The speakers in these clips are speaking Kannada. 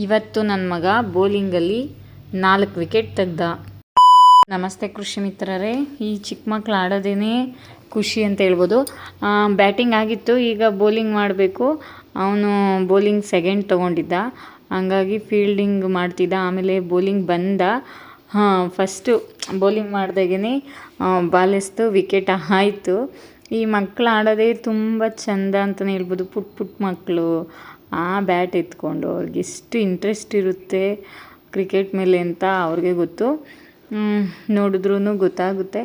ಇವತ್ತು ನನ್ನ ಮಗ ಬೌಲಿಂಗಲ್ಲಿ 4 ವಿಕೆಟ್ ತೆಗ್ದ. ನಮಸ್ತೆ ಕೃಷಿ ಮಿತ್ರರೇ. ಈ ಚಿಕ್ಕ ಮಕ್ಕಳು ಆಡೋದೇ ಖುಷಿ ಅಂತ ಹೇಳ್ಬೋದು. ಬ್ಯಾಟಿಂಗ್ ಆಗಿತ್ತು, ಈಗ ಬೌಲಿಂಗ್ ಮಾಡಬೇಕು. ಅವನು ಬೌಲಿಂಗ್ ಸೆಕೆಂಡ್ ತೊಗೊಂಡಿದ್ದ, ಹಂಗಾಗಿ ಫೀಲ್ಡಿಂಗ್ ಮಾಡ್ತಿದ್ದ. ಆಮೇಲೆ ಬೌಲಿಂಗ್ ಬಂದ. ಫಸ್ಟು ಬೌಲಿಂಗ್ ಮಾಡಿದಾಗೇ ಬಾಲ್ ಎಸ್ತು ವಿಕೆಟ್ ಆಯಿತು. ಈ ಮಕ್ಕಳು ಆಡೋದೇ ತುಂಬ ಚೆಂದ ಅಂತಲೇ ಹೇಳ್ಬೋದು. ಪುಟ್ಟ ಮಕ್ಕಳು ಆ ಬ್ಯಾಟ್ ಎತ್ಕೊಂಡು ಅವ್ರಿಗೆ ಎಷ್ಟು ಇಂಟ್ರೆಸ್ಟ್ ಇರುತ್ತೆ ಕ್ರಿಕೆಟ್ ಮೇಲೆ ಅಂತ ಅವ್ರಿಗೆ ಗೊತ್ತು. ನೋಡಿದ್ರೂ ಗೊತ್ತಾಗುತ್ತೆ.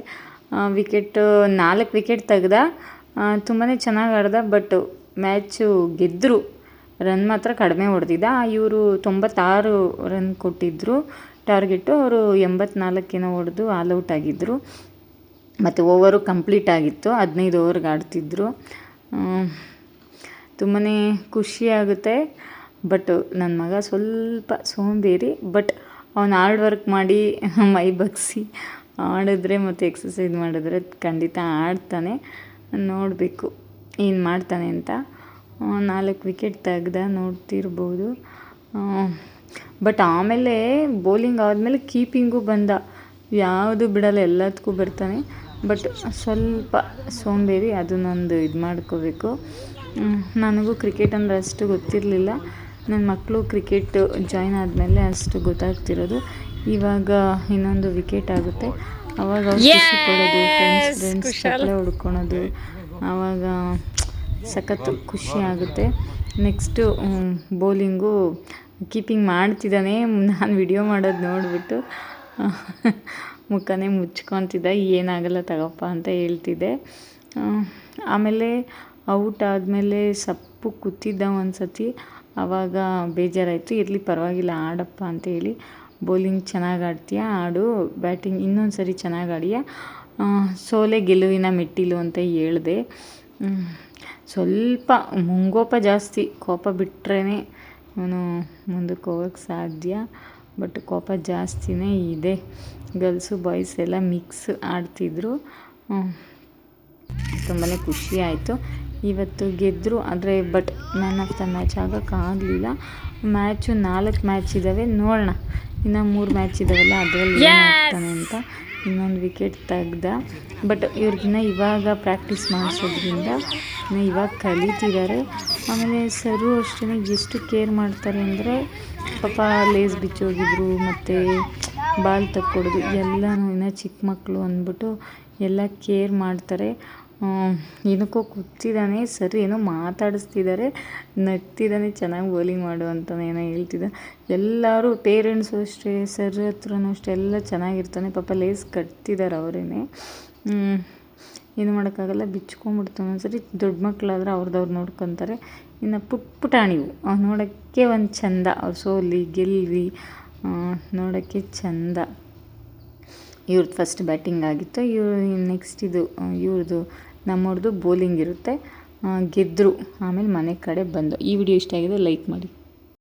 4 ವಿಕೆಟ್ ತೆಗ್ದ. ತುಂಬಾ ಚೆನ್ನಾಗಿ ಆಡ್ದ. ಬಟ್ ಮ್ಯಾಚು ಗೆದ್ದರು. ರನ್ ಮಾತ್ರ ಕಡಿಮೆ ಹೊಡೆದಿದ್ದ. ಇವರು 96 ರನ್ ಕೊಟ್ಟಿದ್ದರು ಟಾರ್ಗೆಟು. ಅವರು 84 ಹೊಡೆದು ಆಲ್ಔಟ್ ಆಗಿದ್ದರು. ಮತ್ತು ಓವರು ಕಂಪ್ಲೀಟ್ ಆಗಿತ್ತು. 15 ಓವರ್ಗೆ ಆಡ್ತಿದ್ರು. ತುಂಬಾ ಖುಷಿಯಾಗುತ್ತೆ. ಬಟ್ ನನ್ನ ಮಗ ಸ್ವಲ್ಪ ಸೋಂಬೇರಿ. ಬಟ್ ಅವನು ಹಾರ್ಡ್ ವರ್ಕ್ ಮಾಡಿ ಮೈ ಬಗ್ಸಿ ಆಡಿದ್ರೆ ಮತ್ತು ಎಕ್ಸಸೈಸ್ ಮಾಡಿದ್ರೆ ಖಂಡಿತ ಆಡ್ತಾನೆ. ನೋಡಬೇಕು ಏನು ಮಾಡ್ತಾನೆ ಅಂತ. 4 ವಿಕೆಟ್ ತೆಗ್ದ, ನೋಡ್ತಿರ್ಬೋದು. ಬಟ್ ಆಮೇಲೆ ಬೌಲಿಂಗ್ ಆದಮೇಲೆ ಕೀಪಿಂಗು ಬಂದ. ಯಾವುದು ಬಿಡಲ್ಲ, ಎಲ್ಲದಕ್ಕೂ ಬರ್ತಾನೆ. ಬಟ್ ಸ್ವಲ್ಪ ಸೋಂಬೇರಿ, ಅದನ್ನೊಂದು ಇದು ಮಾಡ್ಕೋಬೇಕು. ನನಗೂ ಕ್ರಿಕೆಟ್ ಅಂದರೆ ಅಷ್ಟು ಗೊತ್ತಿರಲಿಲ್ಲ. ನನ್ನ ಮಕ್ಕಳು ಕ್ರಿಕೆಟ್ ಜಾಯ್ನ್ ಆದಮೇಲೆ ಅಷ್ಟು ಗೊತ್ತಾಗ್ತಿರೋದು. ಇವಾಗ ಇನ್ನೊಂದು ವಿಕೆಟ್ ಆಗುತ್ತೆ, ಆವಾಗ ಖುಷಿ ಪಡೋದು, ಫ್ರೆಂಡ್ಸ್ ಚಪ್ಪಳೆ ಹೊಡ್ಕೊಳೋದು, ಆವಾಗ ಸಖತ್ತು ಖುಷಿ ಆಗುತ್ತೆ. ನೆಕ್ಸ್ಟು ಬೌಲಿಂಗು ಕೀಪಿಂಗ್ ಮಾಡ್ತಿದ್ದಾನೆ. ನಾನು ವಿಡಿಯೋ ಮಾಡೋದು ನೋಡಿಬಿಟ್ಟು ಮುಖನೇ ಮುಚ್ಕೊತಿದ್ದ. ಏನಾಗಲ್ಲ ತಗೋಪ್ಪ ಅಂತ ಹೇಳ್ತಿದ್ದೆ. ಆಮೇಲೆ ಔಟ್ ಆದಮೇಲೆ ಸಪ್ಪು ಕೂತಿದ್ದ ಒಂದು ಸತಿ. ಆವಾಗ ಬೇಜಾರಾಯಿತು. ಇರಲಿ ಪರವಾಗಿಲ್ಲ, ಆಡಪ್ಪ ಅಂತೇಳಿ. ಬೌಲಿಂಗ್ ಚೆನ್ನಾಗಿ ಆಡ್ತೀಯ, ಆಡು. ಬ್ಯಾಟಿಂಗ್ ಇನ್ನೊಂದು ಸರಿ ಚೆನ್ನಾಗಿ ಆಡಿಯ. ಸೋಲೆ ಗೆಲುವಿನ ಮೆಟ್ಟಿಲು ಅಂತ ಹೇಳಿದೆ. ಸ್ವಲ್ಪ ಮುಂಗೋಪ ಜಾಸ್ತಿ. ಕೋಪ ಬಿಟ್ಟರೆ ಅವನು ಮುಂದಕ್ಕೆ ಹೋಗೋಕ್ಕೆ ಸಾಧ್ಯ. ಬಟ್ ಕೋಪ ಜಾಸ್ತಿನೇ ಇದೆ. ಗರ್ಲ್ಸು ಬಾಯ್ಸ್ ಎಲ್ಲ ಮಿಕ್ಸ್ ಆಡ್ತಿದ್ರು. ತುಂಬಾ ಖುಷಿ ಆಯಿತು. ಇವತ್ತು ಗೆದ್ದರು. ಆದರೆ but man of the match ಆಗೋಕ್ಕಾಗಲಿಲ್ಲ. ಮ್ಯಾಚು 4 ಮ್ಯಾಚ್ ಇದ್ದಾವೆ, ನೋಡೋಣ. ಇನ್ನು 3 ಮ್ಯಾಚ್ ಇದ್ದಾವಲ್ಲ, ಅದರಲ್ಲಿ ಏನಾಗ್ತಾನೆ ಅಂತ. ಇನ್ನೊಂದು ವಿಕೆಟ್ ತೆಗ್ದ. ಬಟ್ ಇವ್ರಿಗಿನ್ನ ಇವಾಗ ಪ್ರಾಕ್ಟೀಸ್ ಮಾಡಿಸೋದ್ರಿಂದ ಇವಾಗ ಕಲಿತಿದ್ದಾರೆ. ಆಮೇಲೆ ಸರು ಅಷ್ಟೇ ಎಷ್ಟು ಕೇರ್ ಮಾಡ್ತಾರೆ ಅಂದರೆ, ಪಾಪ ಲೇಸ್ ಬಿಚ್ಚೋಗಿದ್ರು ಮತ್ತು ಬಾಲ್ ತಕ್ಕೊಡೋದು ಎಲ್ಲನೂ. ಇನ್ನೂ ಚಿಕ್ಕ ಮಕ್ಕಳು ಅಂದ್ಬಿಟ್ಟು ಎಲ್ಲ ಕೇರ್ ಮಾಡ್ತಾರೆ. ಏನಕ್ಕೋ ಕೂತಿದ್ದಾನೆ. ಸರ್ ಏನೋ ಮಾತಾಡಿಸ್ತಿದ್ದಾರೆ, ನಗ್ತಿದ್ದಾನೆ. ಚೆನ್ನಾಗಿ ಬೌಲಿಂಗ್ ಮಾಡು ಅಂತ ಏನೋ ಹೇಳ್ತಿದ್ದ. ಎಲ್ಲರೂ ಪೇರೆಂಟ್ಸು ಅಷ್ಟೇ, ಸರ್ ಹತ್ರನೂ ಅಷ್ಟೇ ಎಲ್ಲ ಚೆನ್ನಾಗಿರ್ತಾನೆ. ಪಾಪ ಲೇಸ್ ಕಟ್ತಿದ್ದಾರೆ ಅವರೇನೆ. ಏನು ಮಾಡೋಕ್ಕಾಗಲ್ಲ, ಬಿಚ್ಕೊಂಡ್ಬಿಡ್ತಾನೆ ಒಂದ್ಸರಿ. ದೊಡ್ಡ ಮಕ್ಕಳಾದ್ರೆ ಅವ್ರದ್ದವ್ರು ನೋಡ್ಕೊತಾರೆ. ಇನ್ನು ಪುಟಾಣಿವು ನೋಡೋಕ್ಕೆ ಒಂದು ಚೆಂದ. ಅವ್ರು ಸೋಲಿ ಗೆಲ್ಲಿ ನೋಡೋಕ್ಕೆ ಚೆಂದ. ಇವ್ರದ್ದು ಫಸ್ಟ್ ಬ್ಯಾಟಿಂಗ್ ಆಗಿತ್ತು. ನೆಕ್ಸ್ಟ್ ಇವ್ರದ್ದು ನಮ್ಮವ್ರದ್ದು ಬೌಲಿಂಗ್ ಇರುತ್ತೆ. ಗೆದ್ದರು. ಆಮೇಲೆ ಮನೆ ಕಡೆ ಬಂದು. ಈ ವಿಡಿಯೋ ಇಷ್ಟ ಆಗಿದೆ, ಲೈಕ್ ಮಾಡಿ.